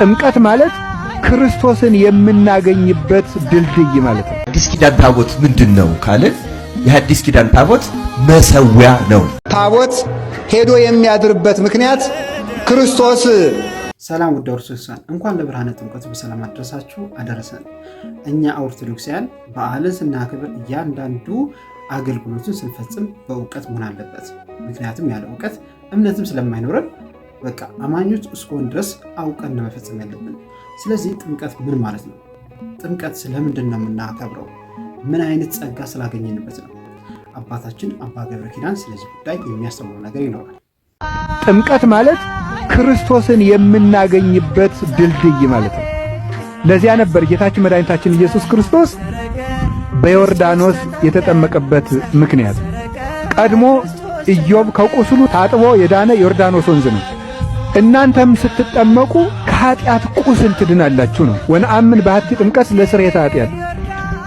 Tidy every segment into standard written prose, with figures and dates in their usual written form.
ጥምቀት ማለት ክርስቶስን የምናገኝበት ድልድይ ማለት ነው። አዲስ ኪዳን ታቦት ምንድነው ካልን የሐዲስ ኪዳን ታቦት መሰዊያ ነው። ታቦት ሄዶ የሚያድርበት ምክንያት ክርስቶስ። ሰላም ውድ ኦርቶዶክሳን እንኳን ለብርሃነ ጥምቀቱ በሰላም አደረሳችሁ አደረሰን። እኛ ኦርቶዶክሳውያን በዓልን ስናከብር እያንዳንዱ አገልግሎቱን ስንፈጽም በእውቀት መሆን አለበት። ምክንያቱም ያለ እውቀት እምነትም ስለማይኖረን በቃ አማኞች እስከሆን ድረስ አውቀን መፈጸም ያለብን። ስለዚህ ጥምቀት ምን ማለት ነው? ጥምቀት ስለምንድን ነው የምናከብረው? ምን አይነት ጸጋ ስላገኘንበት ነው? አባታችን አባ ገብረ ኪዳን ስለዚህ ጉዳይ የሚያስተምሩ ነገር ይኖራል። ጥምቀት ማለት ክርስቶስን የምናገኝበት ድልድይ ማለት ነው። ለዚያ ነበር ጌታችን መድኃኒታችን ኢየሱስ ክርስቶስ በዮርዳኖስ የተጠመቀበት ምክንያት። ቀድሞ ኢዮብ ከቁስሉ ታጥቦ የዳነ ዮርዳኖስ ወንዝ ነው። እናንተም ስትጠመቁ ከኃጢአት ቁስል ትድናላችሁ ነው። ወነአምን በሐቲ ጥምቀት ለስርየተ ኃጢአት፣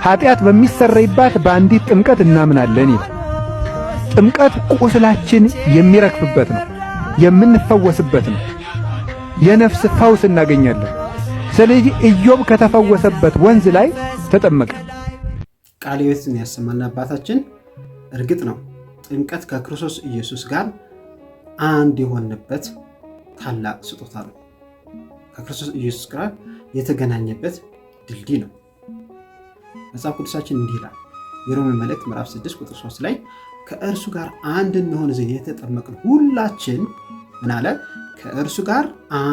ኃጢአት በሚሰረይባት በአንዲት ጥምቀት እናምናለን ይላል። ጥምቀት ቁስላችን የሚረግፍበት ነው፣ የምንፈወስበት ነው። የነፍስ ፈውስ እናገኛለን። ስለዚህ ኢዮብ ከተፈወሰበት ወንዝ ላይ ተጠመቀ። ቃለ ሕይወትን ያሰማና አባታችን እርግጥ ነው ጥምቀት ከክርስቶስ ኢየሱስ ጋር አንድ የሆነበት ታላቅ ስጦታ ነው። ከክርስቶስ ኢየሱስ ጋር የተገናኘበት ድልድይ ነው። መጽሐፍ ቅዱሳችን እንዲህ ይላል። የሮሜ መልእክት ምዕራፍ 6 ቁጥር 3 ላይ ከእርሱ ጋር አንድ እንሆን ዘንድ የተጠመቅን ሁላችን ምን አለ? ከእርሱ ጋር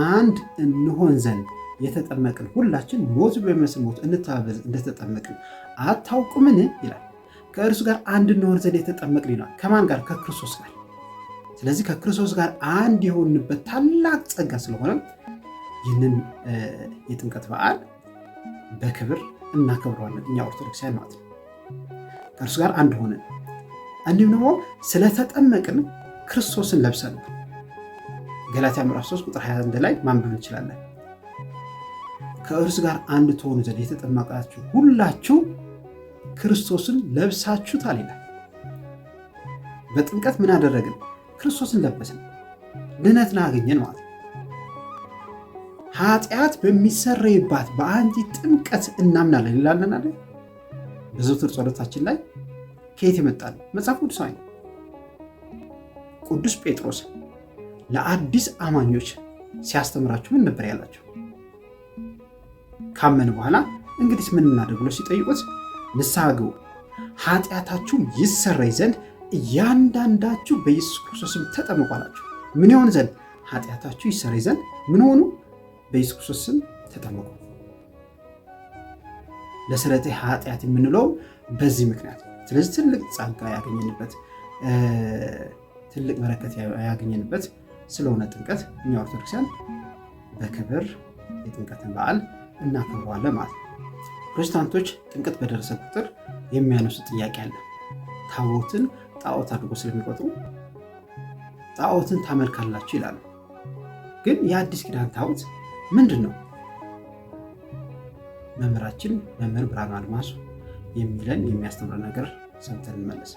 አንድ እንሆን ዘንድ የተጠመቅን ሁላችን ሞት በሚመስል ሞት እንተባበር እንደተጠመቅን አታውቁምን ይላል። ከእርሱ ጋር አንድ እንሆን ዘንድ የተጠመቅን ይላል። ከማን ጋር? ከክርስቶስ ጋር። ስለዚህ ከክርስቶስ ጋር አንድ የሆንበት ታላቅ ጸጋ ስለሆነ ይህንን የጥምቀት በዓል በክብር እናከብረዋለን እኛ ኦርቶዶክሳውያን ማለት ነው። ከእርሱ ጋር አንድ ሆነን እንዲሁም ደግሞ ስለተጠመቅን ክርስቶስን ለብሰን ገላትያ ምዕራፍ 3 ቁጥር 21 ላይ ማንበብ እንችላለን። ከእርሱ ጋር አንድ ትሆኑ ዘንድ የተጠመቃችሁ ሁላችሁ ክርስቶስን ለብሳችሁታል ይላል። በጥምቀት ምን አደረግን? ክርስቶስን ለበስን፣ ድነትን አገኘን ማለት ነው። ኃጢአት በሚሰረይባት በአንዲት ጥምቀት እናምናለን ይላለን አይደል? በዘወትር ጸሎታችን ላይ ከየት ይመጣል? መጽሐፍ ቅዱሳዊ ነው። ቅዱስ ጴጥሮስ ለአዲስ አማኞች ሲያስተምራቸው ምን ነበር ያላቸው? ካመኑ በኋላ እንግዲህ ምን እናድርግ ብሎ ሲጠይቁት ንስሐ ግቡ፣ ኃጢአታችሁም ይሰረይ ዘንድ እያንዳንዳችሁ በኢየሱስ ክርስቶስም ተጠመቁ አላቸው። ምን ይሆን ዘንድ? ኃጢአታችሁ ይሰረይ ዘንድ ምን ሆኑ? በኢየሱስ ክርስቶስም ተጠመቁ። ለስረቴ ኃጢአት የምንለው በዚህ ምክንያት። ስለዚህ ትልቅ ጸጋ ያገኘንበት ትልቅ በረከት ያገኘንበት ስለሆነ ጥምቀት እኛ ኦርቶዶክሳውያን በክብር የጥምቀትን በዓል እናከብረዋለን ማለት ነው። ፕሮቴስታንቶች ጥምቀት በደረሰ ቁጥር የሚያነሱት ጥያቄ አለ። ታቦትን ጣዖት አድርጎ ስለሚቆጥሩ ጣዖትን ታመልካላችሁ ይላሉ። ግን የአዲስ ኪዳን ታቦት ምንድን ነው? መምህራችን መምህር ብርሃኑ አድማሱ የሚለን የሚያስተምረ ነገር ሰምተን እንመለስ።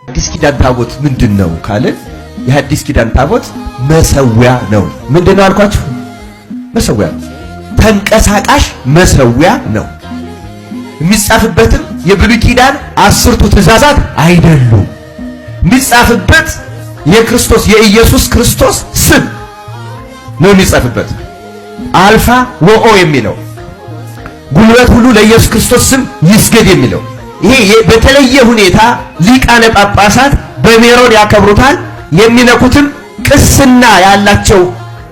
አዲስ ኪዳን ታቦት ምንድነው ካልን የሐዲስ ኪዳን ታቦት መሰዊያ ነው። ምንድነው አልኳችሁ? መሰዊያ፣ ተንቀሳቃሽ መሰዊያ ነው። የሚጻፍበትም የብሉይ ኪዳን 10ቱ ትእዛዛት አይደሉም። የሚጻፍበት የክርስቶስ የኢየሱስ ክርስቶስ ስም ነው የሚጻፍበት። አልፋ ወኦ የሚለው ጉልበት ሁሉ ለኢየሱስ ክርስቶስ ስም ይስገድ የሚለው ይሄ በተለየ ሁኔታ ሊቃነ ጳጳሳት በሜሮን ያከብሩታል። የሚነኩትም ቅስና ያላቸው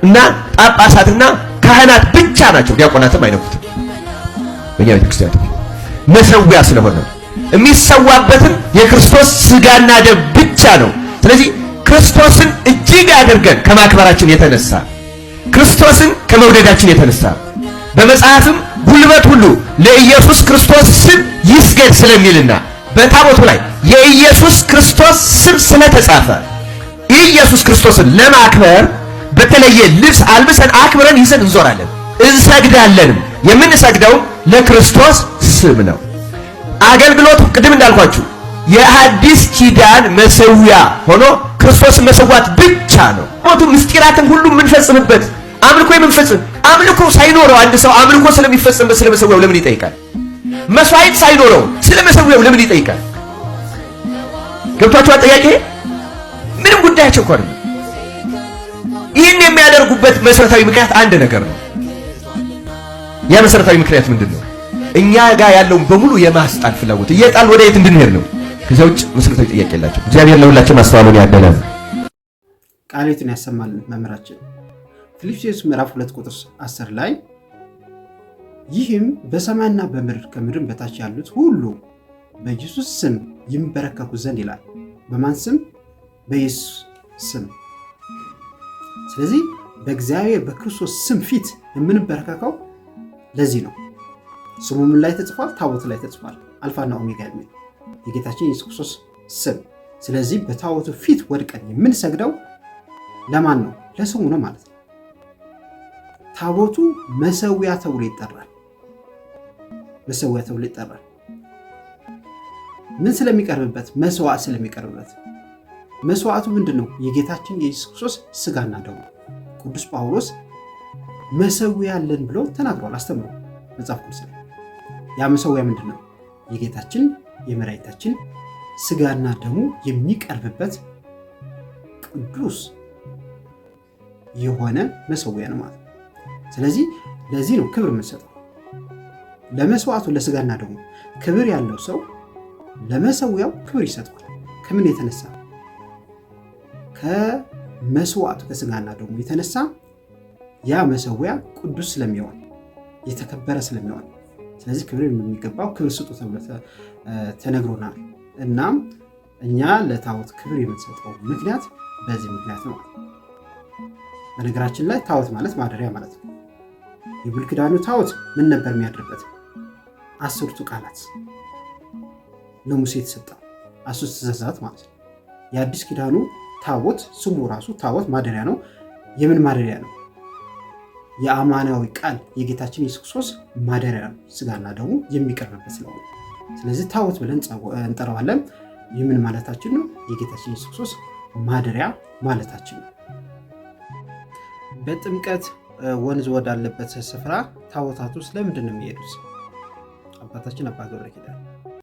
እና ጳጳሳትና ካህናት ብቻ ናቸው። ዲያቆናትም አይነኩትም። በእኛ ቤተክርስቲያን መሰዊያ ስለሆነ የሚሰዋበትም የክርስቶስ ስጋና ደም ብቻ ነው። ስለዚህ ክርስቶስን እጅግ አድርገን ከማክበራችን የተነሳ ክርስቶስን ከመውደዳችን የተነሳ በመጽሐፍም ጉልበት ሁሉ ለኢየሱስ ክርስቶስ ስም ይስገድ ስለሚልና በታቦቱ ላይ የኢየሱስ ክርስቶስ ስም ስለተጻፈ ኢየሱስ ክርስቶስን ለማክበር በተለየ ልብስ አልብሰን አክብረን ይዘን እንዞራለን፣ እንሰግዳለንም። የምንሰግደው ለክርስቶስ ስም ነው። አገልግሎቱ ቅድም እንዳልኳችሁ የሐዲስ ኪዳን መሰዊያ ሆኖ ክርስቶስን መሰዋት ብቻ ነው። ሞቱ ምስጢራትን ሁሉ የምንፈጽምበት አምልኮ የምንፈጽም አምልኮ ሳይኖረው አንድ ሰው አምልኮ ስለሚፈጽምበት ስለ መሰዊያው ለምን ይጠይቃል? መስዋዕት ሳይኖረው ስለ መሰዊያው ለምን ይጠይቃል? ገብቷችኋል? ጥያቄ ምንም ጉዳያቸው እኮ አይደለም። ይህን የሚያደርጉበት መሰረታዊ ምክንያት አንድ ነገር ነው። ያ መሰረታዊ ምክንያት ምንድን ነው? እኛ ጋር ያለውን በሙሉ የማስጣል ፍላጎት እየጣል ወደ የት እንድንሄድ ነው። ከዚያ ውጭ መሰረታዊ ጥያቄ የላቸው። እግዚአብሔር ለሁላችን ማስተዋሉን ያደለን ቃሌቱን ያሰማልን መምህራችን። ፊልጵስዩስ ምዕራፍ 2 ቁጥር 10 ላይ ይህም በሰማይና በምድር ከምድርም በታች ያሉት ሁሉ በኢየሱስ ስም ይንበረከኩ ዘንድ ይላል። በማን ስም? በኢየሱስ ስም። ስለዚህ በእግዚአብሔር በክርስቶስ ስም ፊት የምንበረከከው ለዚህ ነው። ስሙ ምን ላይ ተጽፏል? ታቦቱ ላይ ተጽፏል። አልፋና ኦሜጋ የሚል የጌታችን ኢየሱስ ክርስቶስ ስም። ስለዚህ በታቦቱ ፊት ወድቀን የምንሰግደው ለማን ነው? ለስሙ ነው ማለት ነው። ታቦቱ መሰዊያ ተብሎ ይጠራል። መሰዊያ ተብሎ ይጠራል። ምን ስለሚቀርብበት? መስዋዕት ስለሚቀርብበት። መስዋዕቱ ምንድን ነው? የጌታችን የኢየሱስ ክርስቶስ ስጋና ደሙ። ቅዱስ ጳውሎስ መሰዊያ አለን ብሎ ተናግሯል፣ አስተምሮ መጽሐፍ ቅዱስ ላይ። ያ መሰዊያ ምንድን ነው? የጌታችን የመድኃኒታችን ስጋና ደሙ የሚቀርብበት ቅዱስ የሆነ መሰዊያ ነው ማለት ነው። ስለዚህ ለዚህ ነው ክብር የምንሰጠው ለመስዋዕቱ፣ ለስጋና ደሙ። ክብር ያለው ሰው ለመሰዊያው ክብር ይሰጠዋል። ከምን የተነሳ? ከመስዋዕቱ ከስጋና ደሙ የተነሳ ያ መሰዊያ ቅዱስ ስለሚሆን የተከበረ ስለሚሆን፣ ስለዚህ ክብር የሚገባው ክብር ስጡ ተብሎ ተነግሮናል። እናም እኛ ለታቦት ክብር የምንሰጠው ምክንያት በዚህ ምክንያት ነው። በነገራችን ላይ ታቦት ማለት ማደሪያ ማለት ነው። የብሉይ ኪዳኑ ታቦት ምን ነበር የሚያድርበት? 10ቱ ቃላት ለሙሴ የተሰጠው 10 ትእዛዛት ማለት ነው። የአዲስ ኪዳኑ ታቦት ስሙ ራሱ ታቦት ማደሪያ ነው። የምን ማደሪያ ነው? የአማናዊ ቃል የጌታችን ኢየሱስ ክርስቶስ ማደሪያ ነው። ስጋና ደሙ የሚቀርብበት ስለሆነ ስለዚህ ታቦት ብለን እንጠራዋለን። የምን ማለታችን ነው? የጌታችን ኢየሱስ ክርስቶስ ማደሪያ ማለታችን ነው። በጥምቀት ወንዝ ወዳለበት ስፍራ ታቦታቱ ስለምንድን ነው የሚሄዱት? አባታችን አባ ገብረ ኪዳን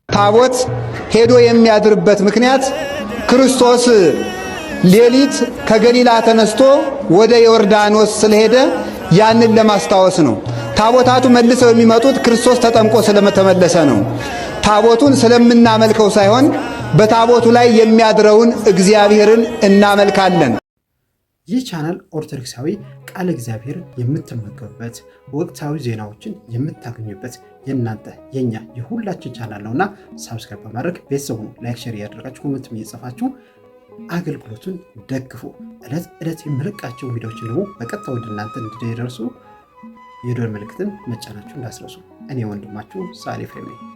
ታቦት ሄዶ የሚያድርበት ምክንያት ክርስቶስ ሌሊት ከገሊላ ተነስቶ ወደ ዮርዳኖስ ስለሄደ ያንን ለማስታወስ ነው። ታቦታቱ መልሰው የሚመጡት ክርስቶስ ተጠምቆ ስለተመለሰ ነው። ታቦቱን ስለምናመልከው ሳይሆን በታቦቱ ላይ የሚያድረውን እግዚአብሔርን እናመልካለን። ይህ ቻናል ኦርቶዶክሳዊ ቃለ እግዚአብሔር የምትመገቡበት ወቅታዊ ዜናዎችን የምታገኙበት የእናንተ የኛ የሁላችን ቻናል ነውና ሳብስክራይብ በማድረግ ቤተሰቡ ላይክ፣ ሼር እያደረጋችሁ ኮሜንት እየጻፋችሁ አገልግሎቱን ደግፉ። ዕለት የምለቃቸው ቪዲዮዎችን ደግሞ በቀጥታ ወደ እናንተ እንዲደርሱ የደወል ምልክትን መጫናችሁ እንዳስረሱ። እኔ ወንድማችሁ ሰዓሊ ኤፍሬም ነኝ።